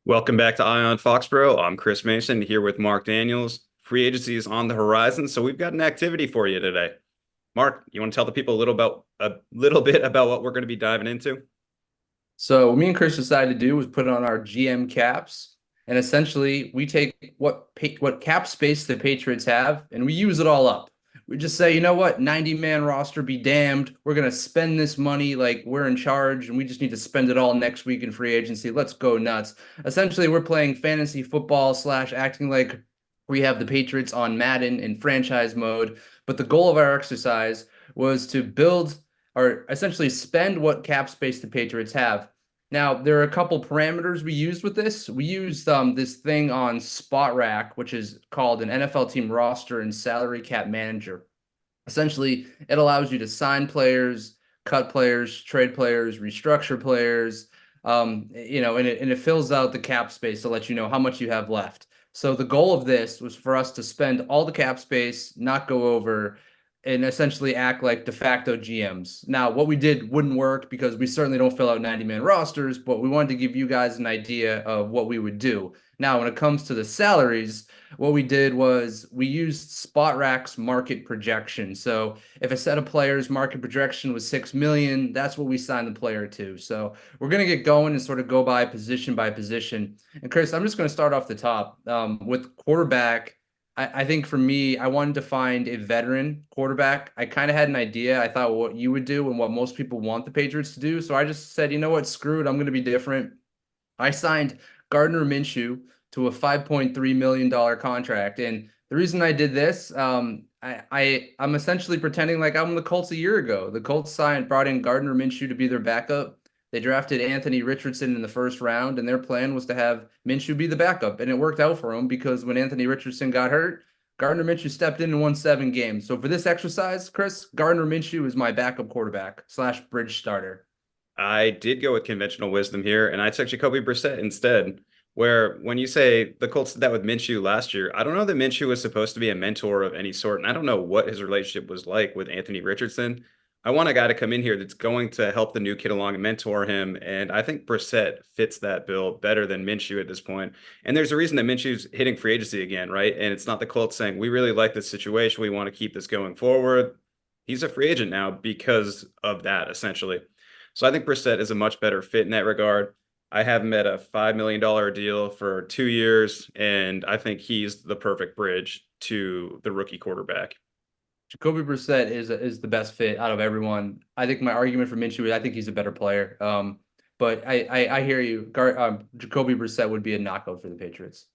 Welcome back to Ion Foxborough. I'm Chris Mason here with Mark Daniels. Free agency is on the horizon, so we've got an activity for you today. Mark, you want to tell the people a little bit about what we're going to be diving into? So what me and Chris decided to do was put on our GM caps, and essentially we take what cap space the Patriots have, and we use it all up. We just say, you know what, 90-man roster be damned. We're gonna spend this money like we're in charge, and we just need to spend it all next week in free agency. Let's go nuts. Essentially, we're playing fantasy football slash acting like we have the Patriots on Madden in franchise mode. But the goal of our exercise was to build or essentially spend what cap space the Patriots have. Now, there are a couple parameters we used with this. We used this thing on Spot Rack, which is called an NFL team roster and salary cap manager. Essentially, it allows you to sign players, cut players, trade players, restructure players, and it fills out the cap space to let you know how much you have left. So the goal of this was for us to spend all the cap space, not go over, and essentially act like de facto GMs. Now, what we did wouldn't work because we certainly don't fill out 90-man rosters, but we wanted to give you guys an idea of what we would do. Now, when it comes to the salaries, what we did was we used Spot Rack's market projection. So if a set of players market projection was 6 million, that's what we signed the player to. So we're going to get going and sort of go by position. And Chris, I'm just going to start off the top with quarterback. I think for me, I wanted to find a veteran quarterback. I kind of had an idea. I thought what you would do and what most people want the Patriots to do. So I just said, you know what, screw it. I'm going to be different. I signed Gardner Minshew to a $5.3 million contract. And the reason I did this, I'm essentially pretending like I'm the Colts a year ago. The Colts brought in Gardner Minshew to be their backup. They drafted Anthony Richardson in the first round, and their plan was to have Minshew be the backup. And it worked out for him because when Anthony Richardson got hurt, Gardner Minshew stepped in and won 7 games. So for this exercise, Chris, Gardner Minshew is my backup quarterback slash bridge starter. I did go with conventional wisdom here, and I took Jacoby Brissett instead. Where when you say the Colts did that with Minshew last year, I don't know that Minshew was supposed to be a mentor of any sort, and I don't know what his relationship was like with Anthony Richardson. I want a guy to come in here that's going to help the new kid along and mentor him, and I think Brissett fits that bill better than Minshew at this point. And there's a reason that Minshew's hitting free agency again, right? And it's not the Colts saying we really like this situation, we want to keep this going forward. He's a free agent now because of that, essentially. So I think Brissett is a much better fit in that regard. I have him at a $5 million deal for 2 years, and I think he's the perfect bridge to the rookie quarterback. Jacoby Brissett is the best fit out of everyone. I think my argument for Minshew is I think he's a better player. But I hear you. Jacoby Brissett would be a knockout for the Patriots.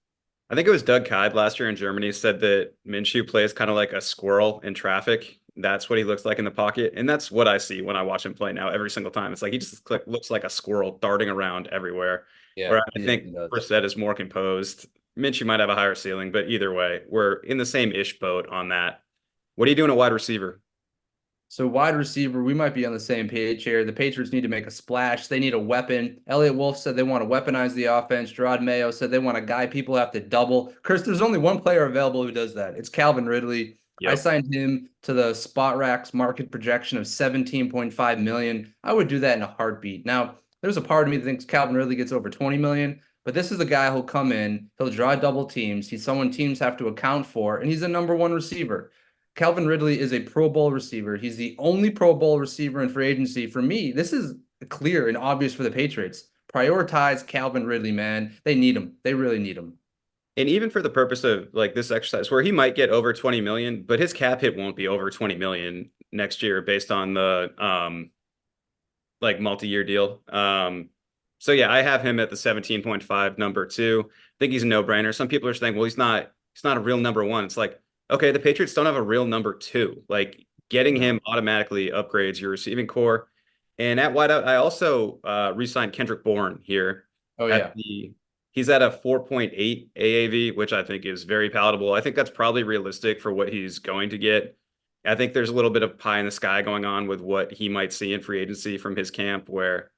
I think it was Doug Kyed last year in Germany said that Minshew plays kind of like a squirrel in traffic. That's what he looks like in the pocket, and that's what I see when I watch him play now every single time. It's like he just looks like a squirrel darting around everywhere. Yeah, Where I think he does. Brissett is more composed. Minshew might have a higher ceiling, but either way, we're in the same ish boat on that. What are you doing at wide receiver? So wide receiver, we might be on the same page here. The Patriots need to make a splash. They need a weapon. Elliott Wolf said they want to weaponize the offense. Gerard Mayo said they want a guy people have to double. Chris, there's only one player available who does that. It's Calvin Ridley. I Yep. signed him to the Spot Racks market projection of 17.5 million. I would do that in a heartbeat. Now, there's a part of me that thinks Calvin Ridley gets over 20 million, but this is the guy who'll come in, he'll draw double teams. He's someone teams have to account for, and he's a number one receiver. Calvin Ridley is a Pro Bowl receiver. He's the only Pro Bowl receiver in free agency. For me, this is clear and obvious for the Patriots. Prioritize Calvin Ridley, man. They need him. They really need him. And even for the purpose of like this exercise where he might get over 20 million, but his cap hit won't be over 20 million next year based on the like multi-year deal. So yeah, I have him at the 17.5 number two. I think he's a no-brainer. Some people are saying, well, he's not a real number one. It's like, okay, the Patriots don't have a real number two. Like getting No. him automatically upgrades your receiving core. And at wideout, I also re-signed Kendrick Bourne here Oh at yeah. the he's at a 4.8 AAV, which I think is very palatable. I think that's probably realistic for what he's going to get. I think there's a little bit of pie in the sky going on with what he might see in free agency from his camp, where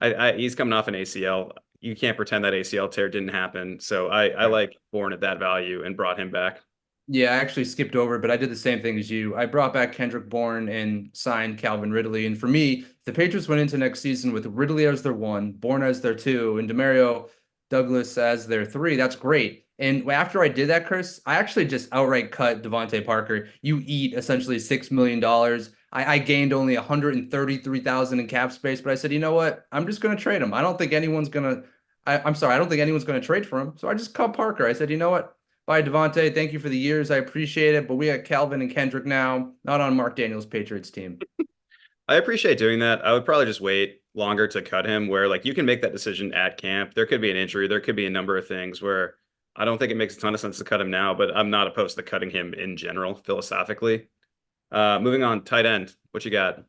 he's coming off an ACL. You can't pretend that ACL tear didn't happen. So I Right. like Bourne at that value and brought him back. Yeah, I actually skipped over, but I did the same thing as you. I brought back Kendrick Bourne and signed Calvin Ridley. And for me, the Patriots went into next season with Ridley as their one, Bourne as their two, and Demario. Douglas as their three. That's great. And after I did that, Chris, I actually just outright cut Devontae Parker. You eat essentially $6 million. I gained only 133,000 in cap space, but I said, you know what? I'm just going to trade him. I don't think anyone's going to. I'm sorry, I don't think anyone's going to trade for him. So I just cut Parker. I said, you know what? Bye, Devontae. Thank you for the years. I appreciate it. But we got Calvin and Kendrick now, not on Mark Daniels' Patriots team. I appreciate doing that. I would probably just wait longer to cut him where like you can make that decision at camp. There could be an injury, there could be a number of things where I don't think it makes a ton of sense to cut him now, but I'm not opposed to cutting him in general, philosophically. Moving on, tight end. What you got?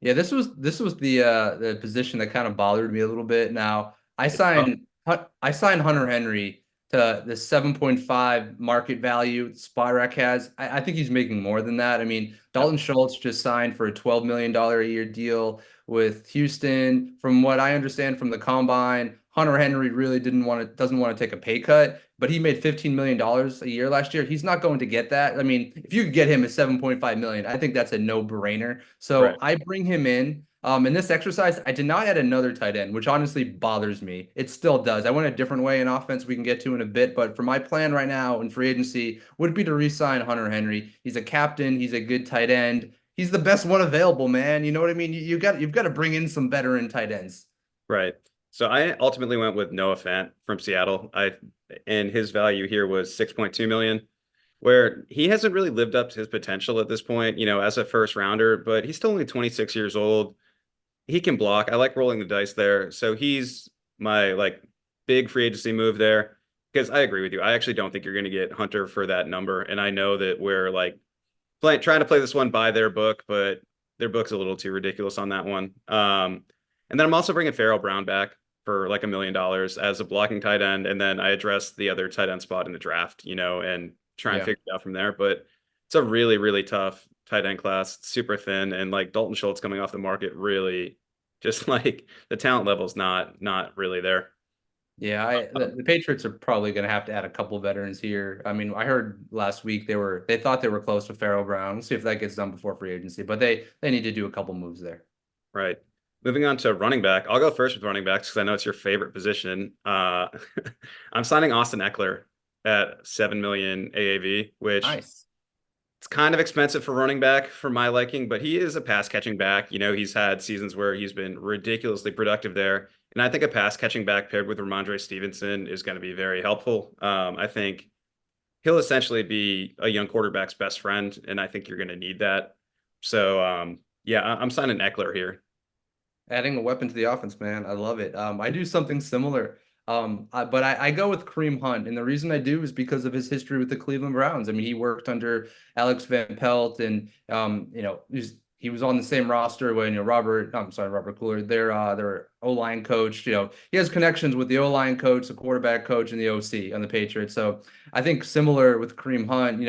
Yeah, this was the position that kind of bothered me a little bit. Now, It's tough. I signed Hunter Henry to the 7.5 market value Spotrac has. I think he's making more than that. I mean, Yep. Dalton Schultz just signed for a $12 million a year deal with Houston. From what I understand from the combine, Hunter Henry really doesn't want to take a pay cut, but he made $15 million a year last year. He's not going to get that. I mean, if you could get him at 7.5 million, I think that's a no-brainer. Right. So I bring him in. In this exercise, I did not add another tight end, which honestly bothers me. It still does. I went a different way in offense we can get to in a bit, but for my plan right now in free agency would be to re-sign Hunter Henry. He's a captain. He's a good tight end. He's the best one available, man. You know what I mean? You've got to bring in some veteran tight ends. Right. So I ultimately went with Noah Fant from Seattle. And his value here was 6.2 million, where he hasn't really lived up to his potential at this point, as a first rounder, but he's still only 26 years old. He can block. I like rolling the dice there. So he's my like big free agency move there because I agree with you. I actually don't think you're going to get Hunter for that number. And I know that we're like trying to play this one by their book, but their book's a little too ridiculous on that one. And then I'm also bringing Farrell Brown back for like $1 million as a blocking tight end. And then I address the other tight end spot in the draft, and try and Yeah. figure it out from there. But it's a really, really tough tight end class, super thin. And like Dalton Schultz coming off the market really just like the talent level's not really there. Yeah, the Patriots are probably going to have to add a couple veterans here. I mean, I heard last week they thought they were close to Farrell Brown. We'll see if that gets done before free agency, but they need to do a couple moves there. Right. Moving on to running back. I'll go first with running backs because I know it's your favorite position. I'm signing Austin Eckler at 7 million AAV, which Nice. it's kind of expensive for running back for my liking, but he is a pass catching back. He's had seasons where he's been ridiculously productive there. And I think a pass catching back paired with Ramondre Stevenson is going to be very helpful. I think he'll essentially be a young quarterback's best friend, and I think you're going to need that. So, yeah, I'm signing Eckler here. Adding a weapon to the offense, man. I love it. I do something similar. But I go with Kareem Hunt. And the reason I do is because of his history with the Cleveland Browns. I mean, he worked under Alex Van Pelt and he was on the same roster when Robert Cooler, their O-line coach. He has connections with the O-line coach, the quarterback coach, and the OC on the Patriots. So I think similar with Kareem Hunt,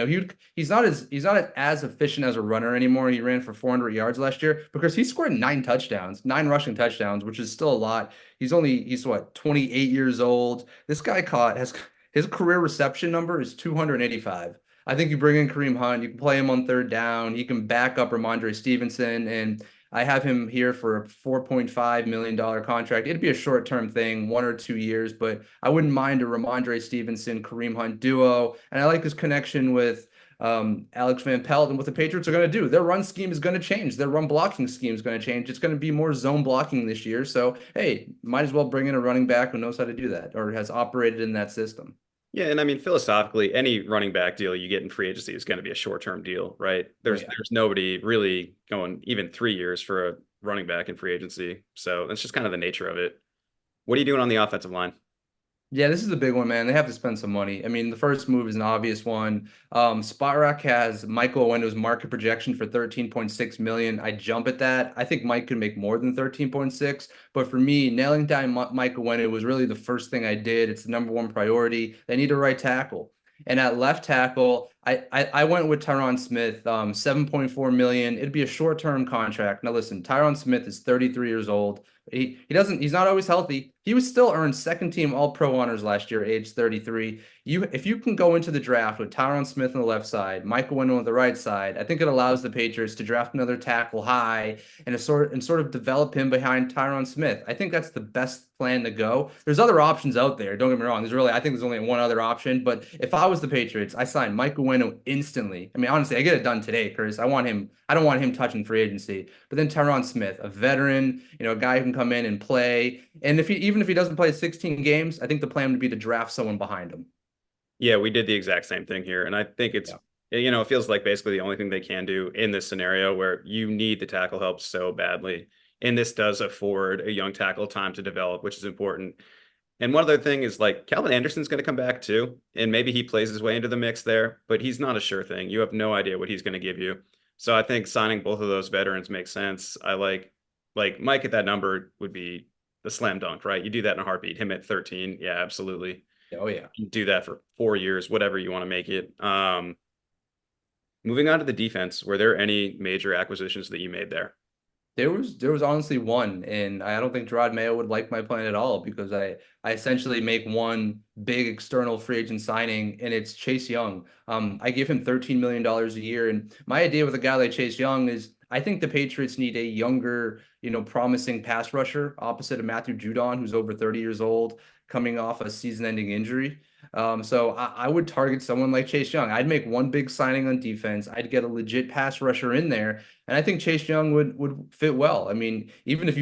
he's not as efficient as a runner anymore. He ran for 400 yards last year because he scored 9 touchdowns, 9 rushing touchdowns, which is still a lot. He's what, 28 years old. This guy has his career reception number is 285. I think you bring in Kareem Hunt, you can play him on third down, he can back up Ramondre Stevenson, and I have him here for a $4.5 million contract. It'd be a short-term thing, 1 or 2 years, but I wouldn't mind a Ramondre Stevenson, Kareem Hunt duo. And I like this connection with Alex Van Pelt and what the Patriots are going to do. Their run scheme is going to change. Their run blocking scheme is going to change. It's going to be more zone blocking this year. So, hey, might as well bring in a running back who knows how to do that or has operated in that system. Yeah, and I mean philosophically, any running back deal you get in free agency is going to be a short-term deal, right? Oh, There's yeah. there's nobody really going even 3 years for a running back in free agency. So that's just kind of the nature of it. What are you doing on the offensive line? Yeah, this is a big one, man. They have to spend some money. I mean, the first move is an obvious one. Spotrac has Michael Owendo's market projection for 13.6 million. I jump at that. I think Mike could make more than 13.6, but for me, nailing down Mike Owendo was really the first thing I did. It's the number one priority. They need a right tackle. And at left tackle, I went with Tyron Smith, 7.4 million. It'd be a short-term contract. Now listen, Tyron Smith is 33 years old. He's not always healthy. he was still earned second team All Pro honors last year, age 33. If you can go into the draft with Tyron Smith on the left side, Michael Winton on the right side, I think it allows the Patriots to draft another tackle high and sort of develop him behind Tyron Smith. I think that's the best plan to go. There's other options out there. Don't get me wrong. I think there's only one other option. But if I was the Patriots, I sign Michael Winton instantly. I mean, honestly, I get it done today, Chris. I want him. I don't want him touching free agency. But then Tyron Smith, a veteran, a guy who can come in and play. And even if he doesn't play 16 games, I think the plan would be to draft someone behind him. Yeah, we did the exact same thing here. And I think Yeah. it feels like basically the only thing they can do in this scenario where you need the tackle help so badly. And this does afford a young tackle time to develop, which is important. And one other thing is like Calvin Anderson's going to come back too. And maybe he plays his way into the mix there, but he's not a sure thing. You have no idea what he's going to give you. So I think signing both of those veterans makes sense. I like Mike at that number would be the slam dunk, right? You do that in a heartbeat. Him at 13. Yeah, absolutely. Oh yeah. You do that for 4 years, whatever you want to make it. Moving on to the defense, were there any major acquisitions that you made there? There was honestly one, and I don't think Gerard Mayo would like my plan at all because I essentially make one big external free agent signing, and it's Chase Young. I give him $13 million a year, and my idea with a guy like Chase Young is I think the Patriots need a younger, promising pass rusher opposite of Matthew Judon, who's over 30 years old, coming off a season-ending injury. So I would target someone like Chase Young. I'd make one big signing on defense. I'd get a legit pass rusher in there, and I think Chase Young would fit well. I mean, even if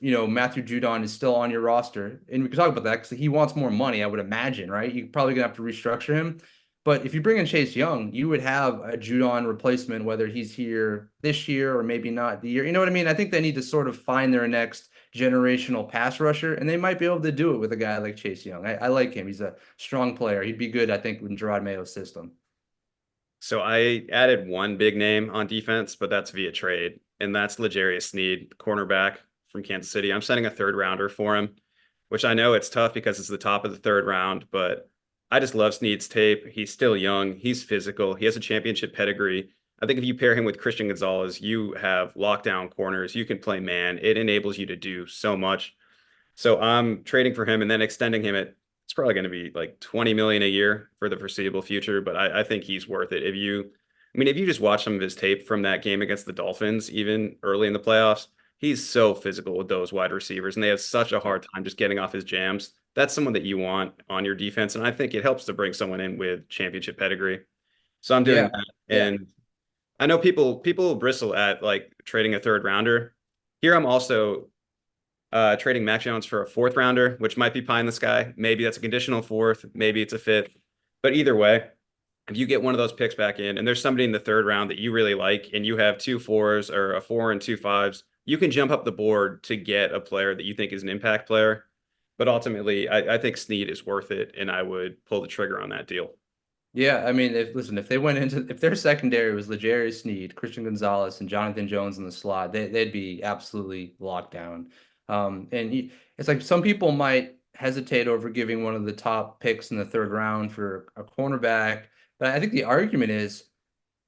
Matthew Judon is still on your roster, and we could talk about that because he wants more money, I would imagine, right? You're probably gonna have to restructure him. But if you bring in Chase Young, you would have a Judon replacement, whether he's here this year or maybe not the year. You know what I mean? I think they need to sort of find their next generational pass rusher, and they might be able to do it with a guy like Chase Young. I like him. He's a strong player. He'd be good, I think, in Gerard Mayo's system. So I added one big name on defense, but that's via trade, and that's L'Jarius Sneed, cornerback from Kansas City. I'm sending a third rounder for him, which I know it's tough because it's the top of the third round, but I just love Sneed's tape. He's still young. He's physical. He has a championship pedigree. I think if you pair him with Christian Gonzalez, you have lockdown corners. You can play man. It enables you to do so much. So I'm trading for him and then extending him at it's probably going to be like 20 million a year for the foreseeable future, but I think he's worth it. If you just watch some of his tape from that game against the Dolphins, even early in the playoffs, he's so physical with those wide receivers, and they have such a hard time just getting off his jams. That's someone that you want on your defense, and I think it helps to bring someone in with championship pedigree. So I'm doing Yeah, that, yeah, and I know people bristle at like trading a third rounder. Here I'm also trading Mac Jones for a fourth rounder, which might be pie in the sky. Maybe that's a conditional fourth, maybe it's a fifth. But either way, if you get one of those picks back in and there's somebody in the third round that you really like and you have two fours or a four and two fives, you can jump up the board to get a player that you think is an impact player. But ultimately, I think Snead is worth it, and I would pull the trigger on that deal. yeah. I mean, if their secondary was L'Jarius Sneed, Christian Gonzalez, and Jonathan Jones in the slot, they'd be absolutely locked down. It's like some people might hesitate over giving one of the top picks in the third round for a cornerback, but I think the argument is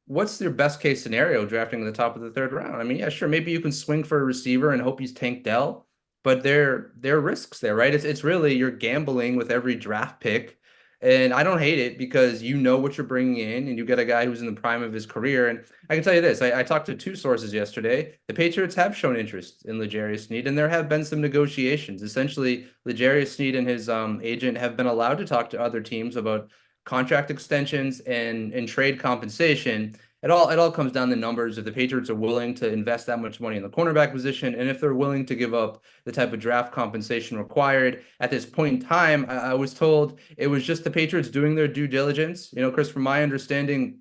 what's their best case scenario drafting at the top of the third round? I mean, yeah, sure, maybe you can swing for a receiver and hope he's Tank Dell, but there are risks there, right? It's really you're gambling with every draft pick. And I don't hate it because you know what you're bringing in, and you get a guy who's in the prime of his career. And I can tell you this: I talked to two sources yesterday. The Patriots have shown interest in L'Jarius Sneed, and there have been some negotiations. Essentially, L'Jarius Sneed and his agent have been allowed to talk to other teams about contract extensions and trade compensation. It all comes down to numbers. If the Patriots are willing to invest that much money in the cornerback position, and if they're willing to give up the type of draft compensation required at this point in time, I was told it was just the Patriots doing their due diligence. Chris, from my understanding,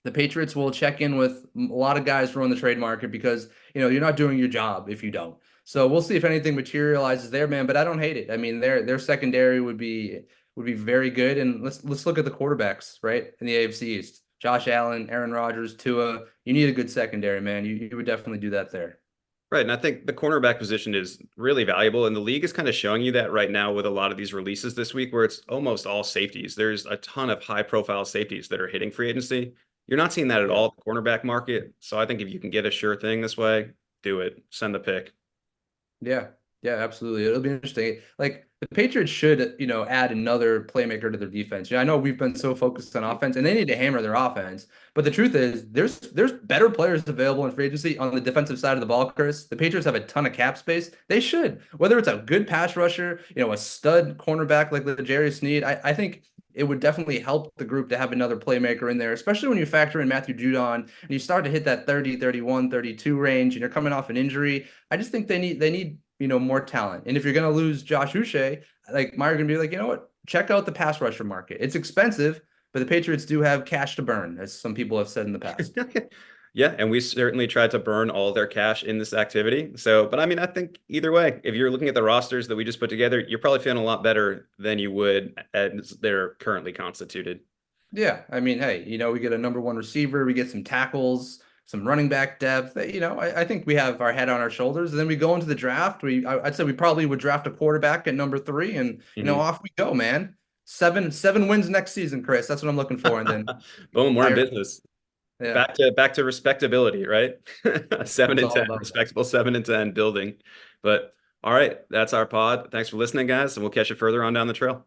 the Patriots will check in with a lot of guys who are on the trade market because you're not doing your job if you don't. So we'll see if anything materializes there, man. But I don't hate it. I mean, their secondary would be very good. And let's look at the quarterbacks, right, in the AFC East. Josh Allen, Aaron Rodgers, Tua. You need a good secondary, man. You would definitely do that there. Right. And I think the cornerback position is really valuable. And the league is kind of showing you that right now with a lot of these releases this week, where it's almost all safeties. There's a ton of high profile safeties that are hitting free agency. You're not seeing that at Yeah. all at the cornerback market. So I think if you can get a sure thing this way, do it. Send the pick. Yeah. Yeah, absolutely. It'll be interesting. Like the Patriots should, add another playmaker to their defense. I know we've been so focused on offense and they need to hammer their offense. But the truth is there's better players available in free agency on the defensive side of the ball, Chris. The Patriots have a ton of cap space. They should. Whether it's a good pass rusher, a stud cornerback like the Jerry Sneed, I think it would definitely help the group to have another playmaker in there, especially when you factor in Matthew Judon and you start to hit that 30, 31, 32 range and you're coming off an injury. I just think they need more talent. And if you're going to lose Josh Uche, like Meyer going to be like, you know what? Check out the pass rusher market. It's expensive, but the Patriots do have cash to burn, as some people have said in the past. Yeah, and we certainly tried to burn all their cash in this activity. So, but I mean, I think either way, if you're looking at the rosters that we just put together, you're probably feeling a lot better than you would as they're currently constituted. Yeah, I mean, hey, we get a number one receiver, we get some tackles, some running back depth. I think we have our head on our shoulders. And then we go into the draft. I'd say we probably would draft a quarterback at number three, and Mhm. off we go, man. Seven wins next season, Chris. That's what I'm looking for. And then Boom, we're in retire. business. Yeah, Back to respectability, right? that's what Seven it's and all 10, about. respectable 7 and 10 building. But all right, that's our pod. Thanks for listening, guys, and we'll catch you further on down the trail.